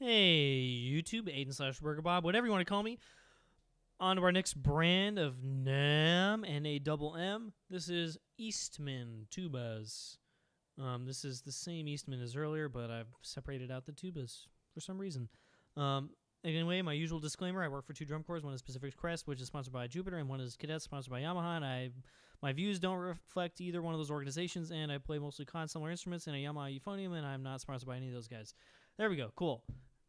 Hey, YouTube, Aiden/BurgerBob, whatever you want to call me. On to our next brand of NAM, N-A-double-M. This is Eastman Tubas. This is the same Eastman as earlier, but I've separated out the tubas for some reason. Anyway, my usual disclaimer, I work for two drum corps. One is Pacific Crest, which is sponsored by Jupiter, and one is Cadet, sponsored by Yamaha. And my views don't reflect either one of those organizations, and I play mostly consular instruments and a Yamaha euphonium, and I'm not sponsored by any of those guys. There we go. Cool.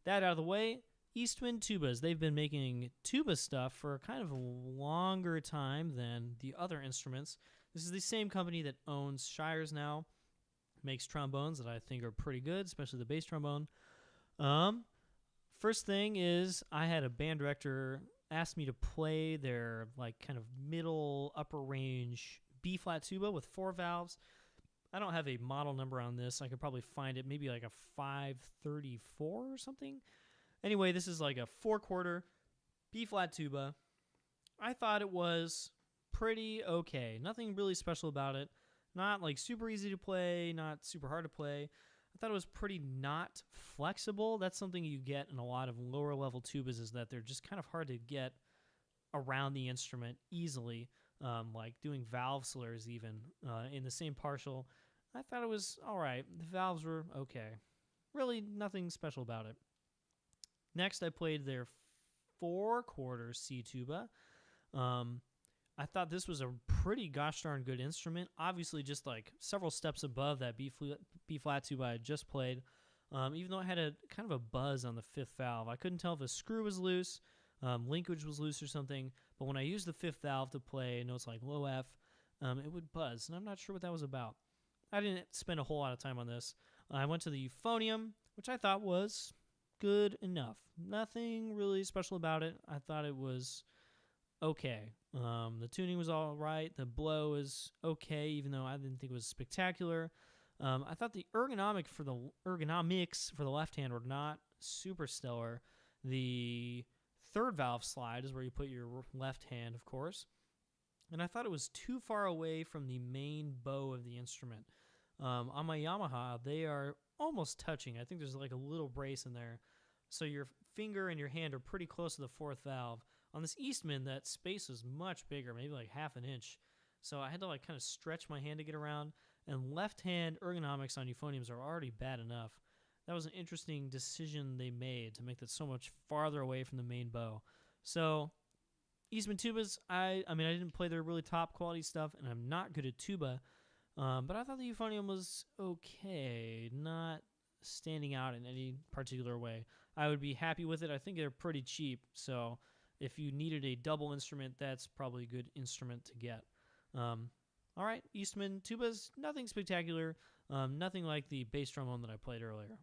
That out of the way, Eastman Tubas. They've been making tuba stuff for kind of a longer time than the other instruments. This is the same company that owns Shires now, makes trombones that I think are pretty good, especially the bass trombone. First thing is I had a band director ask me to play their like kind of middle upper range B-flat tuba with 4 valves. I don't have a model number on this. I could probably find it, maybe like a 534 or something. Anyway, this is like a 4/4 B-flat tuba. I thought it was pretty okay. Nothing really special about it. Not like super easy to play, not super hard to play. I thought it was pretty not flexible. That's something you get in a lot of lower level tubas, is that they're just kind of hard to get around the instrument easily, like doing valve slurs even in the same partial. I thought it was all right. The valves were okay. Really nothing special about it. Next, I played their 4/4 C tuba. I thought this was a pretty gosh darn good instrument. Obviously, just like several steps above that B-flat tuba I just played. Even though it had a kind of a buzz on the 5th valve. I couldn't tell if a screw was loose, linkage was loose or something. But when I used the 5th valve to play notes like low F, it would buzz. And I'm not sure what that was about. I didn't spend a whole lot of time on this. I went to the euphonium, which I thought was good enough. Nothing really special about it. I thought it was okay. The tuning was all right. The blow is okay, even though I didn't think it was spectacular. I thought the ergonomics for the left hand were not super stellar. The 3rd valve slide is where you put your left hand, of course. And I thought it was too far away from the main bow of the instrument. On my Yamaha, they are almost touching. I think there's like a little brace in there. So your finger and your hand are pretty close to the 4th valve. On this Eastman, that space was much bigger, maybe like half an inch. So I had to like kind of stretch my hand to get around. And left hand ergonomics on euphoniums are already bad enough. That was an interesting decision they made to make that so much farther away from the main bow. So Eastman tubas, I mean, I didn't play their really top quality stuff, and I'm not good at tuba. But I thought the euphonium was okay, not standing out in any particular way. I would be happy with it. I think they're pretty cheap, so if you needed a double instrument, that's probably a good instrument to get. All right, Eastman tubas, nothing spectacular, nothing like the bass trombone that I played earlier.